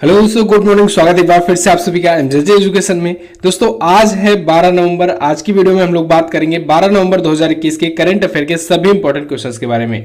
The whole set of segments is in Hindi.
हेलो दोस्तों, गुड मॉर्निंग। स्वागत है एक बार फिर से आप सभी का एमजेजे एजुकेशन में। दोस्तों आज है 12 नवंबर। आज की वीडियो में हम लोग बात करेंगे 12 नवंबर 2021 के करंट अफेयर के सभी इंपॉर्टेंट क्वेश्चंस के बारे में।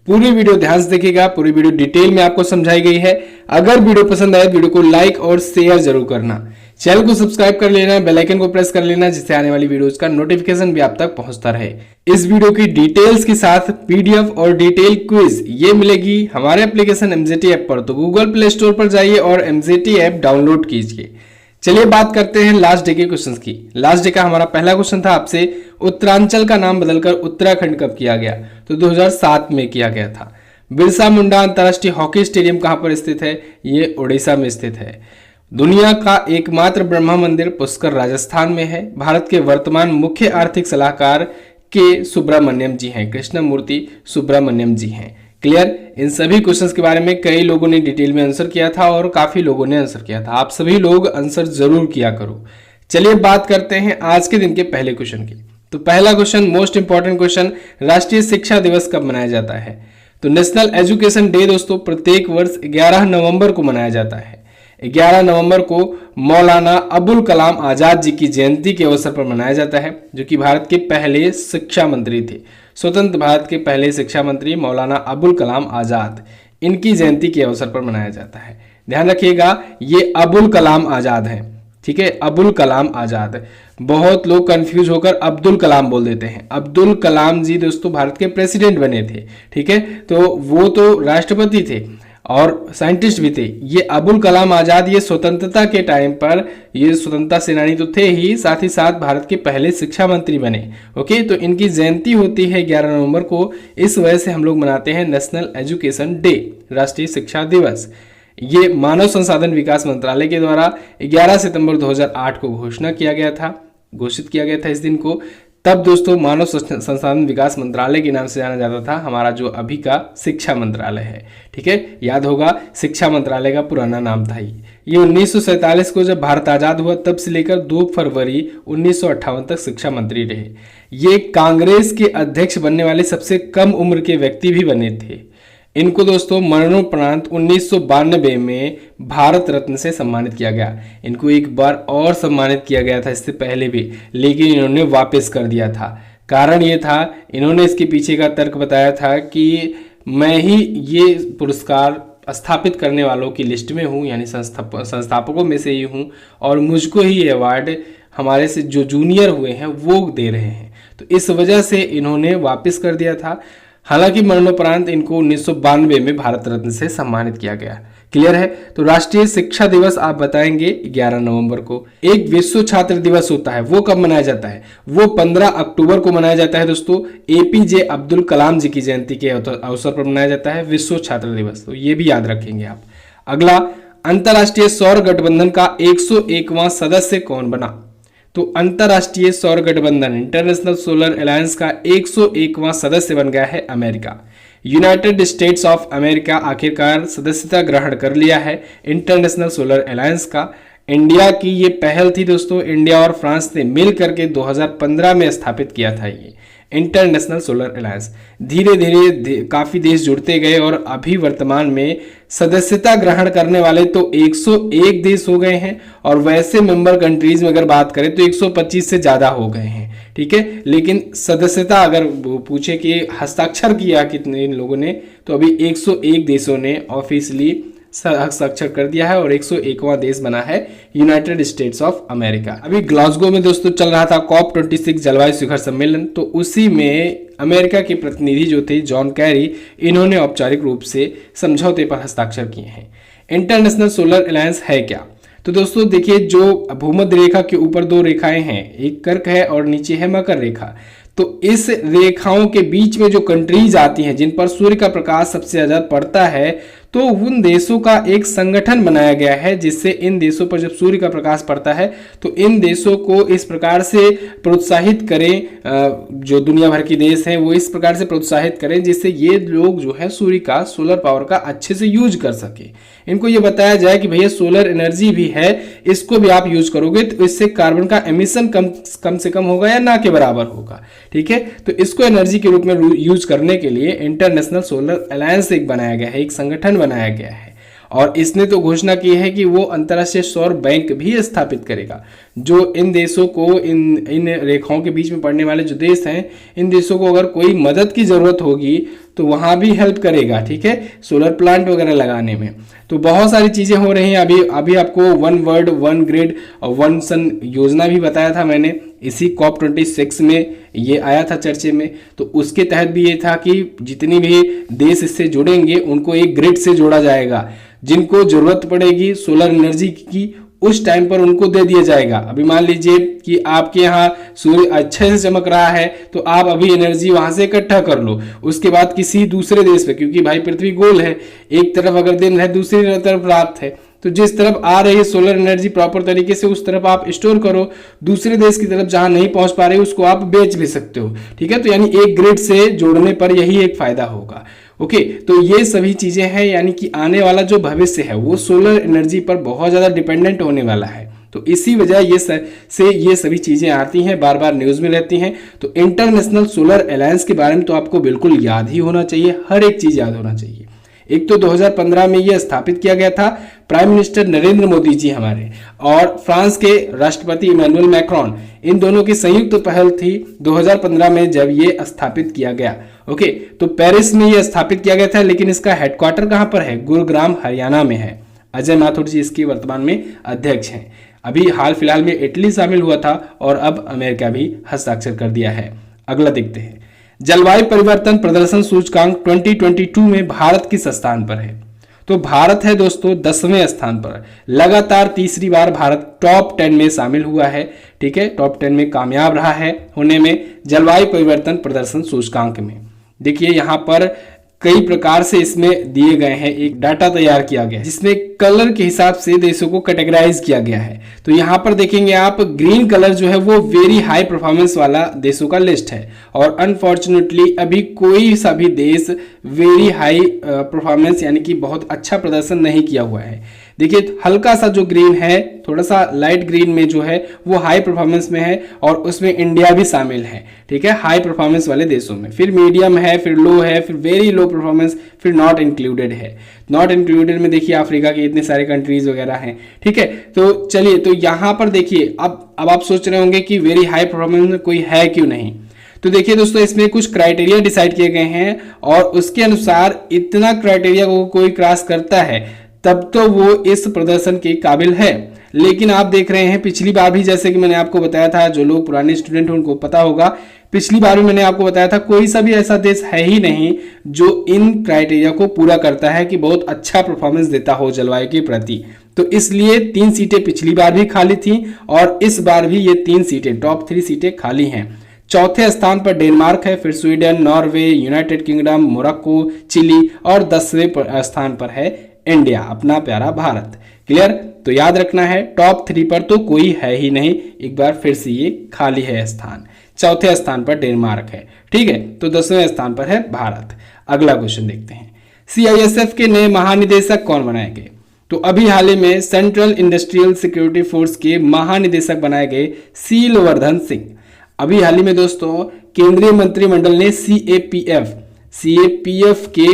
पूरी वीडियो ध्यान से देखिएगा, पूरी वीडियो डिटेल में आपको समझाई गई है। अगर वीडियो पसंद आए वीडियो को लाइक और शेयर जरूर करना, चैनल को सब्सक्राइब कर लेना, बेल आइकन को प्रेस कर लेना, जिससे आने वाली वीडियोस का नोटिफिकेशन भी आप तक पहुंचता रहे। इस वीडियो की डिटेल्स के साथ पीडीएफ और डिटेल क्विज ये मिलेगी हमारे एप्लीकेशन एमजेटी ऐप पर। तो गूगल प्ले स्टोर पर जाइए और एमजेटी ऐप डाउनलोड कीजिए। चलिए बात करते हैं लास्ट डे के क्वेश्चंस की। लास्ट डे का हमारा पहला क्वेश्चन था आपसे, उत्तरांचल का नाम बदलकर उत्तराखंड कब किया गया? तो 2007 में किया गया था। बिरसा मुंडा अंतर्राष्ट्रीय हॉकी स्टेडियम कहां पर स्थित है? ये ओडिशा में स्थित है। दुनिया का एकमात्र ब्रह्मा मंदिर पुष्कर राजस्थान में है। भारत के वर्तमान मुख्य आर्थिक सलाहकार के सुब्रमण्यम जी हैं, कृष्णमूर्ति सुब्रमण्यम जी हैं। क्लियर? इन सभी क्वेश्चंस के बारे में कई लोगों ने डिटेल में आंसर किया था और काफी लोगों ने आंसर किया था। आप सभी लोग आंसर जरूर किया करो। चलिए बात करते हैं आज के दिन के पहले क्वेश्चन की। तो पहला क्वेश्चन, मोस्ट इंपॉर्टेंट क्वेश्चन, राष्ट्रीय शिक्षा दिवस कब मनाया जाता है? तो नेशनल एजुकेशन डे दोस्तों प्रत्येक वर्ष 11 नवंबर को मनाया जाता है। 11 नवंबर को मौलाना अबुल कलाम आजाद जी की जयंती के अवसर पर मनाया जाता है, जो कि भारत के पहले शिक्षा मंत्री थे। स्वतंत्र भारत के पहले शिक्षा मंत्री मौलाना अबुल कलाम आजाद, इनकी जयंती के अवसर पर मनाया जाता है। ध्यान रखिएगा, ये अबुल कलाम आजाद हैं, ठीक है, अबुल कलाम आजाद। बहुत लोग कंफ्यूज होकर अब्दुल कलाम बोल देते हैं। अब्दुल कलाम जी दोस्तों भारत के प्रेसिडेंट बने थे, ठीक है, तो वो तो राष्ट्रपति थे और साइंटिस्ट भी थे। ये अबुल कलाम आजाद ये स्वतंत्रता के टाइम पर ये स्वतंत्रता सेनानी तो थे ही, साथ ही साथ भारत के पहले शिक्षा मंत्री बने। ओके, तो इनकी जयंती होती है 11 नवंबर को। इस वजह से हम लोग मनाते हैं नेशनल एजुकेशन डे, राष्ट्रीय शिक्षा दिवस। ये मानव संसाधन विकास मंत्रालय के द्वारा 11 सितंबर 2008 को घोषित किया गया था इस दिन को। तब दोस्तों मानव संसाधन विकास मंत्रालय के नाम से जाना जाता था हमारा जो अभी का शिक्षा मंत्रालय है, ठीक है, याद होगा शिक्षा मंत्रालय का पुराना नाम था ये 1947 को जब भारत आजाद हुआ तब से लेकर 2 फरवरी 1958 तक शिक्षा मंत्री रहे। ये कांग्रेस के अध्यक्ष बनने वाले सबसे कम उम्र के व्यक्ति भी बने थे। इनको दोस्तों मरणोपरांत 1992 में भारत रत्न से सम्मानित किया गया। इनको एक बार और सम्मानित किया गया था इससे पहले भी, लेकिन इन्होंने वापस कर दिया था। कारण ये था, इन्होंने इसके पीछे का तर्क बताया था कि मैं ही ये पुरस्कार स्थापित करने वालों की लिस्ट में हूँ, यानी संस्थापकों में से ही हूँ, और मुझको ही ये अवार्ड हमारे से जो जूनियर हुए हैं वो दे रहे हैं। तो इस वजह से इन्होंने वापस कर दिया था। हालांकि मरणोपरांत इनको 1992 में भारत रत्न से सम्मानित किया गया। क्लियर है? तो राष्ट्रीय शिक्षा दिवस आप बताएंगे 11 नवंबर को। एक विश्व छात्र दिवस होता है, वो कब मनाया जाता है? वो 15 अक्टूबर को मनाया जाता है दोस्तों। एपीजे अब्दुल कलाम जी की जयंती के अवसर पर मनाया जाता है विश्व छात्र दिवस। तो ये भी याद रखेंगे आप। अगला, अंतरराष्ट्रीय सौर गठबंधन का 101वां सदस्य कौन बना? तो अंतरराष्ट्रीय सौर गठबंधन इंटरनेशनल सोलर अलायंस का 101वां सदस्य बन गया है America. United states of America आखिरकार सदस्यता ग्रहण कर लिया है इंटरनेशनल सोलर अलायंस का। इंडिया की ये पहल थी दोस्तों, इंडिया और फ्रांस ने मिल करके 2015 में स्थापित किया था ये इंटरनेशनल सोलर अलायंस। धीरे धीरे काफी देश जुड़ते गए और अभी वर्तमान में सदस्यता ग्रहण करने वाले तो 101 देश हो गए हैं, और वैसे मेंबर कंट्रीज में अगर बात करें तो 125 से ज्यादा हो गए हैं, ठीक है। लेकिन सदस्यता अगर पूछे कि हस्ताक्षर किया कितने इन लोगों ने, तो अभी 101 देशों ने ऑफिशियली हस्ताक्षर कर दिया है और 101वां देश बना है यूनाइटेड स्टेट्स ऑफ अमेरिका। अभी ग्लासगो में दोस्तों चल रहा था COP26 जलवायु शिखर सम्मेलन, तो उसी में अमेरिका के प्रतिनिधि जो थे जॉन कैरी, इन्होंने औपचारिक रूप से समझौते पर हस्ताक्षर किए हैं। इंटरनेशनल सोलर अलायंस है क्या? तो दोस्तों देखिए, जो भूमध्य रेखा के ऊपर 2 रेखाएं हैं, एक कर्क है और नीचे है मकर रेखा। तो इस रेखाओं के बीच में जो कंट्रीज आती हैं जिन पर सूर्य का प्रकाश सबसे ज्यादा पड़ता है, तो उन देशों का एक संगठन बनाया गया है, जिससे इन देशों पर जब सूर्य का प्रकाश पड़ता है तो इन देशों को इस प्रकार से प्रोत्साहित करें, जो दुनिया भर के देश हैं वो इस प्रकार से प्रोत्साहित करें जिससे ये लोग जो है सूर्य का, सोलर पावर का अच्छे से यूज कर सके। इनको ये बताया जाए कि भैया सोलर एनर्जी भी है, इसको भी आप यूज करोगे तो इससे कार्बन का एमिशन कम से कम होगा या ना के बराबर होगा, ठीक है। तो इसको एनर्जी के रूप में यूज करने के लिए इंटरनेशनल सोलर अलायंस एक बनाया गया है, एक संगठन बनाया गया है। और इसने तो घोषणा की है कि वो अंतर्राष्ट्रीय सौर बैंक भी स्थापित करेगा, जो इन देशों को इन रेखाओं के बीच में पड़ने वाले जो देश हैं, इन देशों को अगर कोई मदद की ज़रूरत होगी तो वहाँ भी हेल्प करेगा, ठीक है, सोलर प्लांट वगैरह लगाने में। तो बहुत सारी चीज़ें हो रही हैं। अभी आपको वन वर्ल्ड वन ग्रिड और वन सन योजना भी बताया था मैंने, इसी COP26 में ये आया था चर्चे में। तो उसके तहत भी ये था कि जितनी भी देश इससे जुड़ेंगे उनको एक ग्रिड से जोड़ा जाएगा, जिनको ज़रूरत पड़ेगी सोलर एनर्जी की उस टाइम पर उनको दे दिया जाएगा। अभी मान लीजिए कि आपके यहाँ सूर्य अच्छे से चमक रहा है तो आप अभी एनर्जी वहां से इकट्ठा कर लो, उसके बाद किसी दूसरे देश पे, क्योंकि भाई पृथ्वी गोल है, एक तरफ अगर दिन है दूसरी तरफ रात है, तो जिस तरफ आ रही है सोलर एनर्जी प्रॉपर तरीके से उस तरफ आप स्टोर करो, दूसरे देश की तरफ जहां नहीं पहुंच पा रही उसको आप बेच भी सकते हो, ठीक है। तो यानी एक ग्रिड से जोड़ने पर यही एक फायदा होगा। ओके, तो ये सभी चीजें हैं, यानी कि आने वाला जो भविष्य है वो सोलर एनर्जी पर बहुत ज्यादा डिपेंडेंट होने वाला है। तो इसी वजह ये सभी चीजें आती हैं, बार बार न्यूज में रहती हैं। तो इंटरनेशनल सोलर अलायंस के बारे में तो आपको बिल्कुल याद ही होना चाहिए, हर एक चीज याद होना चाहिए। एक तो 2015 में यह स्थापित किया गया था, प्राइम मिनिस्टर नरेंद्र मोदी जी हमारे और फ्रांस के राष्ट्रपति इमैनुअल मैक्रोन, इन दोनों की संयुक्त पहल थी 2015 में जब ये स्थापित किया गया। ओके, तो पेरिस में यह स्थापित किया गया था, लेकिन इसका हेडक्वार्टर कहां पर है? गुरुग्राम हरियाणा में है। अजय माथुर जी इसके वर्तमान में अध्यक्ष हैं। अभी हाल फिलहाल में इटली शामिल हुआ था और अब अमेरिका भी हस्ताक्षर कर दिया है। अगला देखते हैं, जलवायु परिवर्तन प्रदर्शन सूचकांक 2022 में भारत किस स्थान पर है? तो भारत है दोस्तों 10वें स्थान पर। लगातार तीसरी बार भारत टॉप 10 में शामिल हुआ है, ठीक है, टॉप 10 में कामयाब रहा है होने में जलवायु परिवर्तन प्रदर्शन सूचकांक में। देखिए यहाँ पर कई प्रकार से इसमें दिए गए हैं, एक डाटा तैयार किया गया है जिसमें कलर के हिसाब से देशों को कैटेगराइज किया गया है। तो यहाँ पर देखेंगे आप, ग्रीन कलर जो है वो वेरी हाई परफॉर्मेंस वाला देशों का लिस्ट है, और अनफॉर्चुनेटली अभी कोई सा भी देश वेरी हाई परफॉर्मेंस यानी कि बहुत अच्छा प्रदर्शन नहीं किया हुआ है। देखिए हल्का सा जो ग्रीन है, थोड़ा सा लाइट ग्रीन में जो है वो हाई परफॉर्मेंस में है, और उसमें इंडिया भी शामिल है, ठीक है, हाई परफॉर्मेंस वाले देशों में। फिर मीडियम है, फिर लो है, फिर वेरी लो परफॉर्मेंस, फिर नॉट इंक्लूडेड है। नॉट इंक्लूडेड में देखिए अफ्रीका के इतने सारे कंट्रीज वगैरह हैं, ठीक है। तो चलिए, तो यहाँ पर देखिए अब आप सोच रहे होंगे कि वेरी हाई परफॉर्मेंस में कोई है क्यों नहीं। तो देखिए दोस्तों, इसमें कुछ क्राइटेरिया डिसाइड किए गए हैं, और उसके अनुसार इतना क्राइटेरिया को कोई क्रॉस करता है तब तो वो इस प्रदर्शन के काबिल है। लेकिन आप देख रहे हैं पिछली बार भी, जैसे कि मैंने आपको बताया था, जो लोग पुराने स्टूडेंट हैं उनको पता होगा, पिछली बार भी मैंने आपको बताया था कोई सा भी ऐसा देश है ही नहीं जो इन क्राइटेरिया को पूरा करता है कि बहुत अच्छा परफॉर्मेंस देता हो जलवायु के प्रति। तो इसलिए 3 सीटें पिछली बार भी खाली थी, और इस बार भी ये 3 सीटें, टॉप 3 सीटें खाली हैं। चौथे स्थान पर डेनमार्क है, फिर Sweden, Norway, United Kingdom, Morocco, Chile, और 10वें स्थान पर है इंडिया, अपना प्यारा भारत। क्लियर? तो याद रखना है टॉप 3 पर तो कोई है ही नहीं, एक बार फिर से ये खाली है स्थान। चौथे स्थान पर डेनमार्क है, ठीक है, तो 10वें स्थान पर है भारत। अगला क्वेश्चन देखते हैं, CISF के नए महानिदेशक कौन बनाए गए? तो अभी हाल ही में सेंट्रल इंडस्ट्रियल सिक्योरिटी फोर्स के महानिदेशक बनाए गए सीलवर्धन सिंह। अभी हाल ही में दोस्तों केंद्रीय मंत्रिमंडल ने CAPF के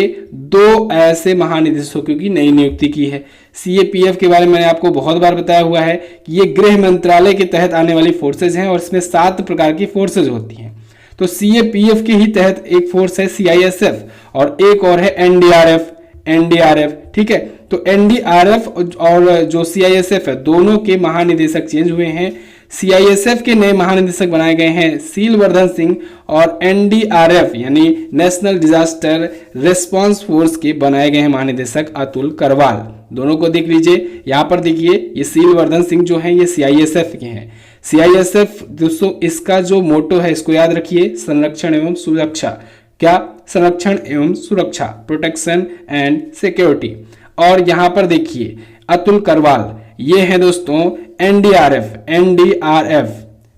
2 ऐसे महानिदेशकों की नई नियुक्ति की है। CAPF के बारे में मैंने आपको बहुत बार बताया हुआ है कि ये गृह मंत्रालय के तहत आने वाली फोर्सेज हैं, और इसमें 7 प्रकार की फोर्सेज होती हैं। तो CAPF के ही तहत एक फोर्स है CISF, और एक और है NDRF, ठीक है। तो NDRF और जो CISF है, दोनों के महानिदेशक चेंज हुए हैं। CISF के नए महानिदेशक बनाए गए हैं सीलवर्धन सिंह, और NDRF यानी नेशनल डिजास्टर रिस्पांस फोर्स के बनाए गए हैं महानिदेशक अतुल करवाल। दोनों को देख लीजिए, यहाँ पर देखिए ये सीलवर्धन सिंह जो हैं ये CISF के हैं। CISF दोस्तों इसका जो मोटो है इसको याद रखिए, संरक्षण एवं सुरक्षा। क्या? संरक्षण एवं सुरक्षा, प्रोटेक्शन एंड सिक्योरिटी। और यहाँ पर देखिए अतुल करवाल, ये है दोस्तों NDRF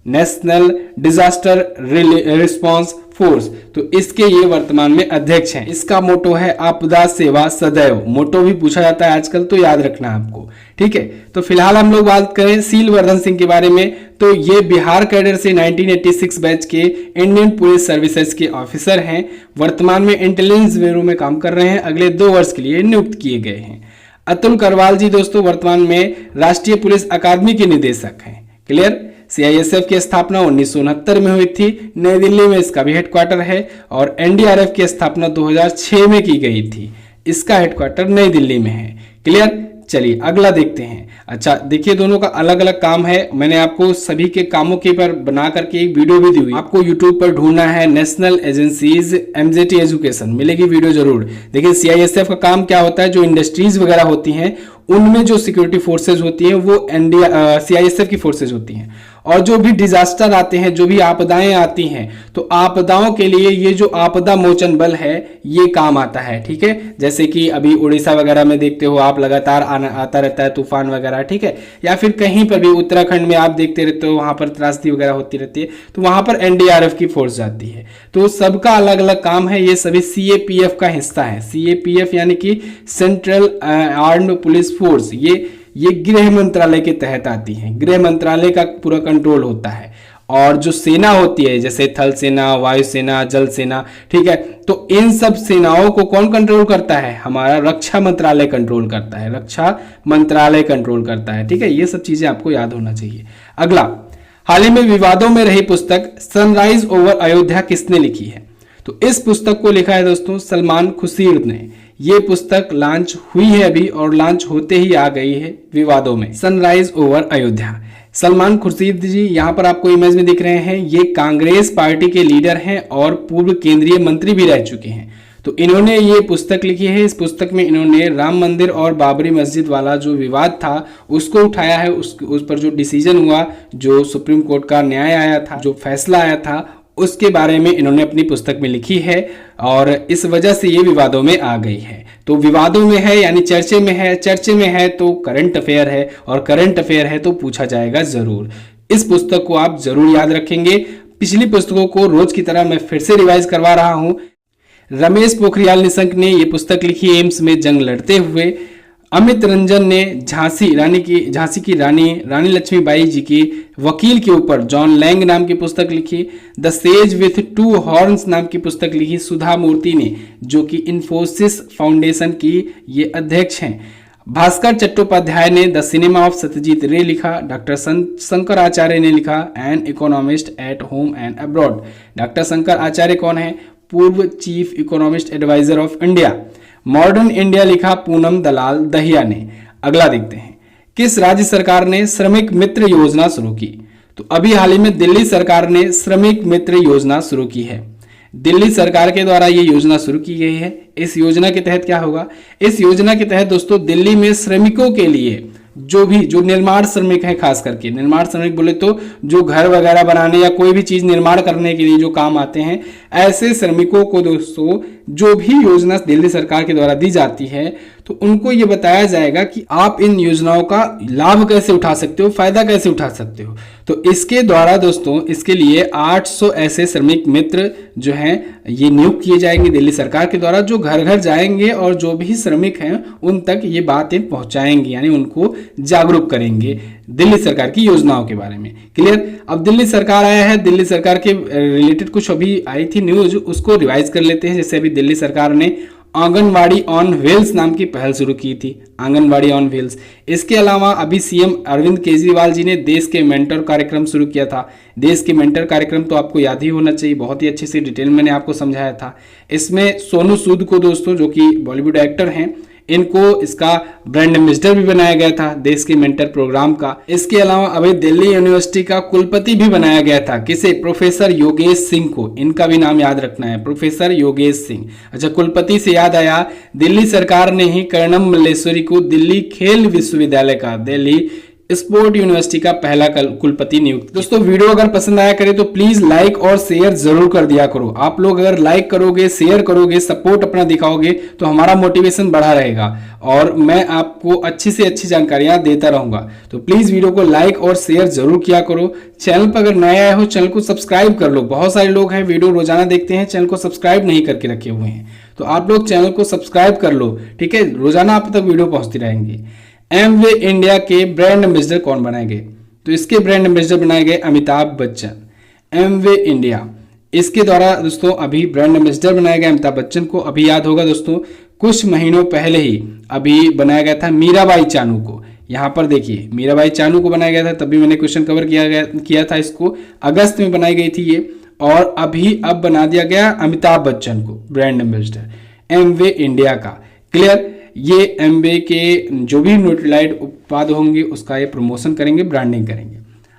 national disaster response force. तो इसके ये वर्तमान में अध्यक्ष हैं। इसका मोटो है आपदा सेवा सदैव। मोटो भी पूछा जाता है आजकल, तो याद रखना आपको, ठीक है। तो फिलहाल हम लोग बात करें सीलवर्धन सिंह के बारे में, तो ये बिहार कैडर से 1986 बैच के इंडियन पुलिस सर्विसेज के ऑफिसर हैं। वर्तमान में इंटेलिजेंस ब्यूरो में काम कर रहे हैं, अगले 2 वर्ष के लिए नियुक्त किए गए हैं। अतुल करवाल जी दोस्तों वर्तमान में राष्ट्रीय पुलिस अकादमी के निदेशक हैं। क्लियर। सीआईएसएफ की स्थापना 1969 में हुई थी, नई दिल्ली में इसका भी हेडक्वार्टर है। और एनडीआरएफ की स्थापना 2006 में की गई थी, इसका हेडक्वार्टर नई दिल्ली में है। क्लियर। चलिए अगला देखते हैं। अच्छा देखिए, दोनों का अलग अलग काम है। मैंने आपको सभी के कामों के पर बना करके एक वीडियो भी दी हुई, आपको यूट्यूब पर ढूंढना है नेशनल एजेंसीज एमजेटी एजुकेशन, मिलेगी वीडियो जरूर। देखिए सीआईएसएफ का काम क्या होता है, जो इंडस्ट्रीज वगैरह होती हैं उनमें जो सिक्योरिटी फोर्सेज होती हैं वो सीआईएसएफ की फोर्सेज होती हैं। और जो भी डिजास्टर आते हैं, जो भी आपदाएं आती हैं, तो आपदाओं के लिए ये जो आपदा मोचन बल है ये काम आता है। ठीक है, जैसे कि अभी उड़ीसा वगैरह में देखते हो आप, लगातार आता रहता है तूफान वगैरह। ठीक है, या फिर कहीं पर भी उत्तराखंड में आप देखते रहते हो, वहां पर त्रासदी वगैरह होती रहती है, तो वहां पर एनडीआरएफ की फोर्स जाती है। तो सबका अलग अलग काम है, ये सभी सीएपीएफ का हिस्सा है। सीएपीएफ यानी कि सेंट्रल आर्म्ड पुलिस फोर्स, ये गृह मंत्रालय के तहत आती है। गृह मंत्रालय का पूरा कंट्रोल होता है। और जो सेना होती है जैसे थल सेना, वायु सेना, जल सेना, ठीक है, तो इन सब सेनाओं को कौन कंट्रोल करता है, हमारा रक्षा मंत्रालय कंट्रोल करता है। रक्षा मंत्रालय कंट्रोल करता है। ठीक है, ये सब चीजें आपको याद होना चाहिए। अगला, हाल ही में विवादों में रही पुस्तक सनराइज ओवर अयोध्या किसने लिखी है? तो इस पुस्तक को लिखा है दोस्तों सलमान खुर्शीद ने। ये पुस्तक लॉन्च हुई है अभी और लॉन्च होते ही आ गई है विवादों में। सनराइज ओवर अयोध्या, सलमान खुर्शीद जी यहाँ पर आपको इमेज में दिख रहे हैं, ये कांग्रेस पार्टी के लीडर हैं और पूर्व केंद्रीय मंत्री भी रह चुके हैं। तो इन्होंने ये पुस्तक लिखी है। इस पुस्तक में इन्होंने राम मंदिर और बाबरी मस्जिद वाला जो विवाद था उसको उठाया है। उस पर जो डिसीजन हुआ, जो सुप्रीम कोर्ट का न्याय आया था, जो फैसला आया था, उसके बारे में इन्होंने अपनी पुस्तक में लिखी है और इस वजह से ये विवादों में आ गई है। तो विवादों में है यानी चर्चे में है, चर्चे में है तो करंट अफेयर है, और करंट अफेयर है तो पूछा जाएगा जरूर। इस पुस्तक को आप जरूर याद रखेंगे। पिछली पुस्तकों को रोज की तरह मैं फिर से रिवाइज करवा रहा हूं। रमेश पोखरियाल निशंक ने ये पुस्तक लिखी एम्स में जंग लड़ते हुए। अमित रंजन ने झांसी की रानी लक्ष्मीबाई जी की वकील के ऊपर जॉन लैंग नाम की पुस्तक लिखी। The sage with to horns नाम की पुस्तक लिखी सुधा मूर्ति ने, जो कि इन्फोसिस फाउंडेशन की ये अध्यक्ष हैं। भास्कर चट्टोपाध्याय ने द सिनेमा ऑफ सत्यजीत रे लिखा। डॉक्टर शंकर आचार्य ने लिखा an economist at home and abroad. Doctor Shankar Acharya कौन है? पूर्व chief economist adviser of India. Modern India लिखा पूनम दलाल दहिया ने। अगला देखते हैं, किस राज्य सरकार ने श्रमिक मित्र योजना शुरू की? तो अभी हाल ही में दिल्ली सरकार ने श्रमिक मित्र योजना शुरू की है। दिल्ली सरकार के द्वारा ये योजना शुरू की गई है। इस योजना के तहत क्या होगा? इस योजना के तहत दोस्तों दिल्ली में श्रमिकों के लिए जो निर्माण श्रमिक हैं, खास करके निर्माण श्रमिक बोले तो जो घर वगैरह बनाने या कोई भी चीज निर्माण करने के लिए जो काम आते हैं, ऐसे श्रमिकों को दोस्तों जो भी योजना दिल्ली सरकार के द्वारा दी जाती है तो उनको ये बताया जाएगा कि आप इन योजनाओं का लाभ कैसे उठा सकते हो, फायदा कैसे उठा सकते हो। तो इसके द्वारा दोस्तों इसके लिए 800 ऐसे श्रमिक मित्र जो हैं ये नियुक्त किए जाएंगे दिल्ली सरकार के द्वारा, जो घर घर जाएंगे और जो भी श्रमिक हैं उन तक ये बातें पहुंचाएंगे, यानी उनको जागरूक करेंगे दिल्ली सरकार की योजनाओं के बारे में। क्लियर। अब दिल्ली सरकार आया है, दिल्ली सरकार के रिलेटेड कुछ अभी आई थी न्यूज, उसको रिवाइज कर लेते हैं। जैसे अभी दिल्ली सरकार ने आंगनवाड़ी ऑन व्हील्स नाम की पहल शुरू की थी, आंगनवाड़ी ऑन व्हील्स। इसके अलावा अभी सीएम अरविंद केजरीवाल जी ने देश के मेंटर कार्यक्रम शुरू किया था। देश के मेंटर कार्यक्रम तो आपको याद ही होना चाहिए, बहुत ही अच्छे से डिटेल मैंने आपको समझाया था। इसमें सोनू सूद को दोस्तों, जो कि बॉलीवुड एक्टर हैं, इनको इसका ब्रांड एम्बेसडर भी बनाया गया था देश के मेंटर प्रोग्राम का। इसके अलावा अभी दिल्ली यूनिवर्सिटी का कुलपति भी बनाया गया था। किसे? प्रोफेसर योगेश सिंह को। इनका भी नाम याद रखना है, प्रोफेसर योगेश सिंह। अच्छा, कुलपति से याद आया, दिल्ली सरकार ने ही कर्णम मल्लेश्वरी को दिल्ली खेल विश्वविद्यालय का, दिल्ली स्पोर्ट यूनिवर्सिटी का पहला कुलपति नियुक्त। दोस्तों वीडियो अगर पसंद आया करे तो प्लीज लाइक और शेयर जरूर कर दिया करो। आप लोग अगर लाइक करोगे, शेयर करोगे, सपोर्ट अपना दिखाओगे तो हमारा मोटिवेशन बढ़ा रहेगा और मैं आपको अच्छी से अच्छी जानकारियां देता रहूंगा। तो प्लीज वीडियो को लाइक और शेयर जरूर किया करो। चैनल पर अगर नए आए हो चैनल को सब्सक्राइब कर लो। बहुत सारे लोग हैं वीडियो रोजाना देखते हैं, चैनल को सब्सक्राइब नहीं करके रखे हुए हैं, तो आप लोग चैनल को सब्सक्राइब कर लो। ठीक है, रोजाना आप तक वीडियो पहुंचती रहेंगी। एमवे इंडिया के ब्रांड एम्बेसडर कौन बनाए गए? तो इसके ब्रांड एम्बेसडर बनाए गए अमिताभ बच्चन। एमवे इंडिया, इसके द्वारा दोस्तों अभी ब्रांड एम्बेसडर बनाया गया अमिताभ बच्चन को। अभी याद होगा दोस्तों, कुछ महीनों पहले ही अभी बनाया गया था मीराबाई चानू को। यहाँ पर देखिए मीराबाई चानू को बनाया गया था, तभी मैंने क्वेश्चन कवर किया था इसको। अगस्त में बनाई गई थी ये, और अभी अब बना दिया गया अमिताभ बच्चन को ब्रांड एम्बेसडर एमवे इंडिया का। क्लियर, ये एमवे के जो भी न्यूट्रीलाइट उत्पाद होंगे उसका ये प्रमोशन करेंगे, ब्रांडिंग करेंगे।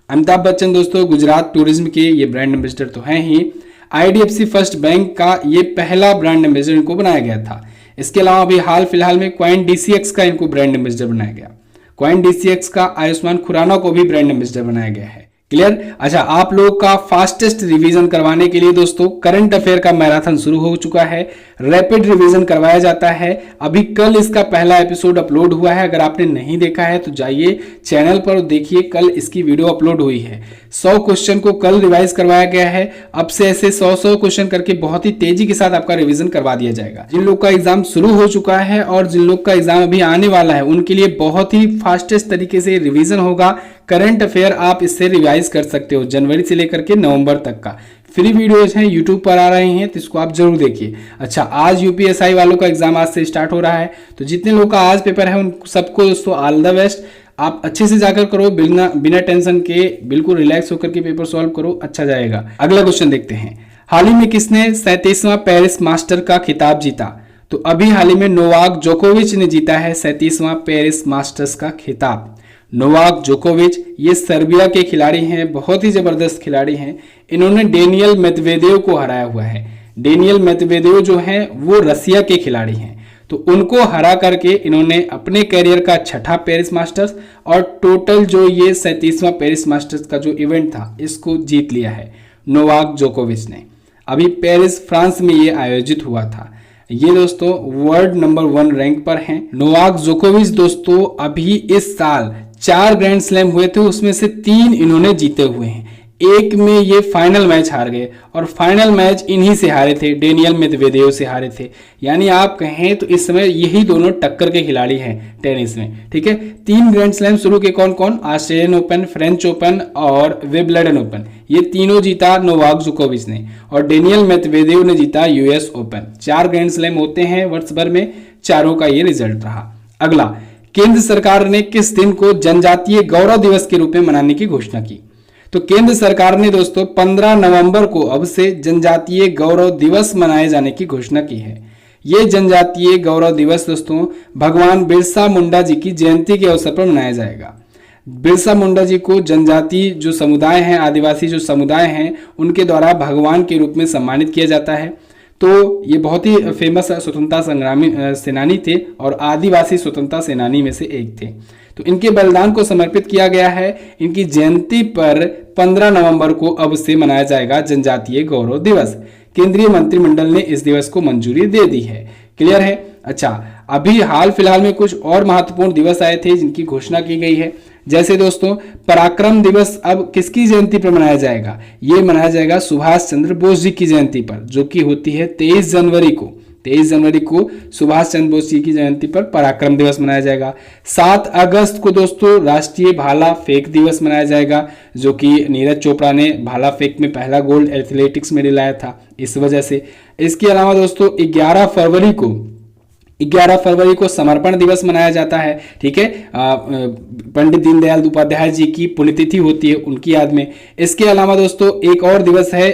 अमिताभ बच्चन दोस्तों गुजरात टूरिज्म के ये ब्रांड एम्बेसडर तो हैं ही। IDFC फर्स्ट बैंक का ये पहला ब्रांड एम्बेसडर इनको बनाया गया था। इसके अलावा अभी हाल फिलहाल में क्वाइन DCX का इनको ब्रांड एम्बेसडर बनाया गया। क्वाइन DCX का आयुष्मान खुराना को भी ब्रांड एम्बेसडर बनाया गया है। क्लियर। अच्छा, आप लोगों का फास्टेस्ट रिवीजन करवाने के लिए दोस्तों करंट अफेयर का मैराथन शुरू हो चुका है। रैपिड रिवीजन करवाया जाता है। अभी कल इसका पहला एपिसोड अपलोड हुआ है। अगर आपने नहीं देखा है तो जाइए चैनल पर देखिए, कल इसकी वीडियो अपलोड हुई है। 100 क्वेश्चन को कल रिवाइज करवाया गया है। अब से ऐसे 100 क्वेश्चन करके बहुत ही तेजी के साथ आपका रिवीजन करवा दिया जाएगा। जिन लोग का एग्जाम शुरू हो चुका है और जिन लोग का एग्जाम अभी आने वाला है उनके लिए बहुत ही फास्टेस्ट तरीके से रिवीजन होगा। करंट अफेयर आप इससे रिवाइज कर सकते हो। जनवरी से लेकर के नवंबर तक का फ्री वीडियोज हैं, यूट्यूब पर आ रहे हैं, तो इसको आप जरूर देखिए। अच्छा, आज UPSI वालों का एग्जाम आज से स्टार्ट हो रहा है, तो जितने लोग का आज पेपर है उन सबको दोस्तों ऑल द बेस्ट। आप अच्छे से जाकर करो, बिना टेंशन के, बिल्कुल रिलैक्स होकर के पेपर सॉल्व करो, अच्छा जाएगा। अगला क्वेश्चन देखते हैं। हाल ही में किसने 37वां पेरिस मास्टर का खिताब जीता? तो अभी हाल ही में नोवाक जोकोविच ने जीता है 37वां पेरिस मास्टर्स का खिताब। नोवाक जोकोविच ये सर्बिया के खिलाड़ी हैं, बहुत ही जबरदस्त खिलाड़ी हैं। इन्होंने डेनियल मेदवेदेव को हराया हुआ है। डेनियल मेदवेदेव जो हैं वो रसिया के खिलाड़ी हैं, तो उनको हरा करके इन्होंने अपने करियर का 6ठा पेरिस मास्टर्स और टोटल जो ये 37वां पेरिस मास्टर्स का जो इवेंट था इसको जीत लिया है नोवाक जोकोविच ने। अभी पेरिस फ्रांस में ये आयोजित हुआ था। ये दोस्तों वर्ल्ड नंबर 1 रैंक पर हैं। नोवाक जोकोविच दोस्तों अभी इस साल 4 ग्रैंड स्लैम हुए थे, उसमें से 3 इन्होंने जीते हुए हैं। एक में ये फाइनल मैच हार गए और फाइनल मैच इन्हीं से हारे थे, डेनियल मेदवेदेव से हारे थे। यानी आप कहें तो इस समय यही दोनों टक्कर के खिलाड़ी हैं टेनिस में। ठीक है, 3 ग्रैंड स्लैम शुरू के कौन कौन? ऑस्ट्रेलियन ओपन, फ्रेंच ओपन और विंबलडन ओपन। ये तीनों जीता नोवाक जोकोविच ने, और डेनियल मेदवेदेव ने जीता US ओपन। 4 ग्रैंड स्लैम होते हैं वर्ष भर में, चारों का ये रिजल्ट रहा। अगला, केंद्र सरकार ने किस दिन को जनजातीय गौरव दिवस के रूप में मनाने की घोषणा की? तो केंद्र सरकार ने दोस्तों 15 नवंबर को अब से जनजातीय गौरव दिवस मनाए जाने की घोषणा की है। ये जनजातीय गौरव दिवस दोस्तों भगवान बिरसा मुंडा जी की जयंती के अवसर पर मनाया जाएगा। बिरसा मुंडा जी को जनजाति जो समुदाय हैं, आदिवासी जो समुदाय हैं, उनके द्वारा भगवान के रूप में सम्मानित किया जाता है। तो ये बहुत ही फेमस स्वतंत्रता संग्रामी सेनानी थे और आदिवासी स्वतंत्रता सेनानी में से एक थे। तो इनके बलिदान को समर्पित किया गया है। इनकी जयंती पर 15 नवंबर को अब से मनाया जाएगा जनजातीय गौरव दिवस। केंद्रीय मंत्रिमंडल ने इस दिवस को मंजूरी दे दी है। क्लियर है। अच्छा, अभी हाल फिलहाल में कुछ और महत्वपूर्ण दिवस आए थे जिनकी घोषणा की गई है। जैसे दोस्तों पराक्रम दिवस अब किसकी जयंती पर मनाया जाएगा? ये मनाया जाएगा सुभाष चंद्र बोस जी की जयंती पर, जो कि होती है 23 जनवरी को। 23 जनवरी को सुभाष चंद्र बोस जी की जयंती पर पराक्रम दिवस मनाया जाएगा। 7 अगस्त को दोस्तों राष्ट्रीय भाला फेंक दिवस मनाया जाएगा, जो कि नीरज चोपड़ा ने भाला फेंक में पहला गोल्ड एथलेटिक्स में दिलाया था, इस वजह से। इसके अलावा दोस्तों 11 फरवरी को समर्पण दिवस मनाया जाता है। ठीक है, पंडित दीनदयाल उपाध्याय जी की पुण्यतिथि होती है, उनकी याद में। इसके अलावा दोस्तों एक और दिवस है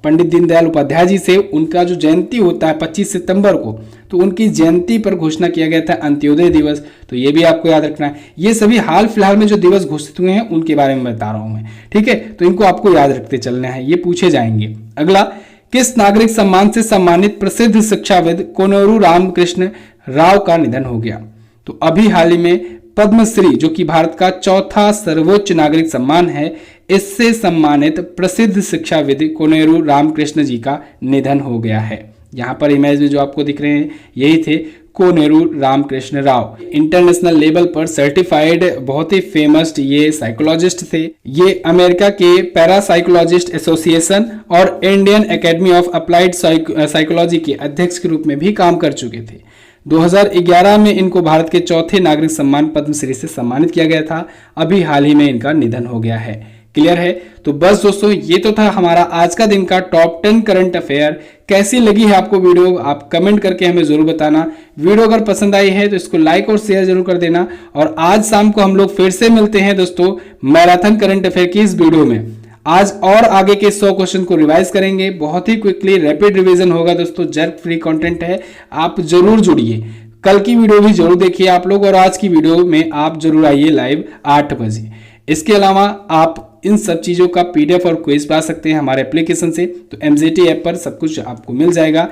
पंडित दीनदयाल उपाध्याय जी से उनका जो जयंती होता है 25 सितंबर को, तो उनकी जयंती पर घोषणा किया गया था अंत्योदय दिवस। तो ये भी आपको याद रखना है। ये सभी हाल फिलहाल में जो दिवस घोषित हुए हैं उनके बारे में बता रहा हूं मैं। ठीक है, तो इनको आपको याद रखते चलना है, ये पूछे जाएंगे। अगला, किस नागरिक सम्मान से सम्मानित प्रसिद्ध शिक्षाविद कोनेरू रामकृष्ण राव का निधन हो गया? तो अभी हाल ही में पद्मश्री, जो कि भारत का 4था सर्वोच्च नागरिक सम्मान है, इससे सम्मानित प्रसिद्ध शिक्षाविद कोनेरू रामकृष्ण जी का निधन हो गया है। यहाँ पर इमेज में जो आपको दिख रहे हैं यही थे कोनेरू रामकृष्ण राव। इंटरनेशनल लेवल पर सर्टिफाइड बहुत ही फेमस ये साइकोलॉजिस्ट थे। ये अमेरिका के पैरासाइकोलॉजिस्ट एसोसिएशन और Indian academy of applied psychology के अध्यक्ष के रूप में भी काम कर चुके थे। 2011 में इनको भारत के 4थे नागरिक सम्मान पद्मश्री से सम्मानित किया गया था। अभी हाल ही में इनका निधन हो गया है। क्लियर है? तो बस दोस्तों ये तो था हमारा आज का दिन का टॉप 10 करंट अफेयर। कैसी लगी है आपको वीडियो, आप कमेंट करके हमें जरूर बताना। वीडियो अगर पसंद आई है तो इसको लाइक और शेयर जरूर कर देना। और आज शाम को हम लोग फिर से मिलते हैं दोस्तों मैराथन करंट अफेयर की इस वीडियो में। आज और आगे के 100 क्वेश्चन को रिवाइज करेंगे, बहुत ही क्विकली रैपिड रिवीजन होगा दोस्तों, जर्क फ्री कंटेंट है, आप जरूर जुड़िए। कल की वीडियो भी जरूर देखिए आप लोग, और आज की वीडियो में आप जरूर आइए लाइव 8 बजे। इसके अलावा आप इन सब चीज़ों का पीडीएफ और क्विज पा सकते हैं हमारे एप्लीकेशन से। तो एमजेटी ऐप पर सब कुछ आपको मिल जाएगा।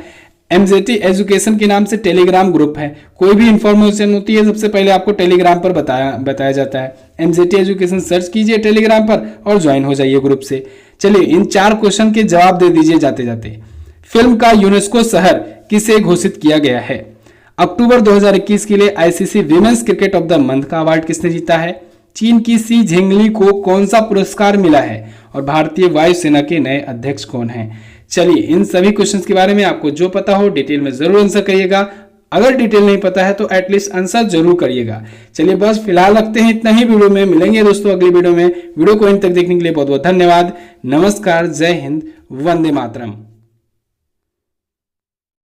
एमजेटी एजुकेशन के नाम से टेलीग्राम ग्रुप है, कोई भी इंफॉर्मेशन होती है सबसे पहले आपको टेलीग्राम पर बताया जाता है। एमजेटी एजुकेशन सर्च कीजिए टेलीग्राम पर और ज्वाइन हो जाइए ग्रुप से। चलिए इन 4 क्वेश्चन के जवाब दे दीजिए जाते जाते। फिल्म का यूनेस्को शहर किसे घोषित किया गया है? अक्टूबर 2021 के लिए ICC women's cricket of the month का अवार्ड किसने जीता है? चीन की सी झिंगली को कौन सा पुरस्कार मिला है? और भारतीय वायुसेना के नए अध्यक्ष कौन हैं? चलिए इन सभी क्वेश्चंस के बारे में आपको जो पता हो डिटेल में जरूर आंसर करिएगा। अगर डिटेल नहीं पता है तो एटलीस्ट आंसर जरूर करिएगा। चलिए बस फिलहाल रखते हैं इतना ही वीडियो में, मिलेंगे दोस्तों अगली वीडियो में। वीडियो को इन तक देखने के लिए बहुत बहुत धन्यवाद। नमस्कार, जय हिंद, वंदे मातरम।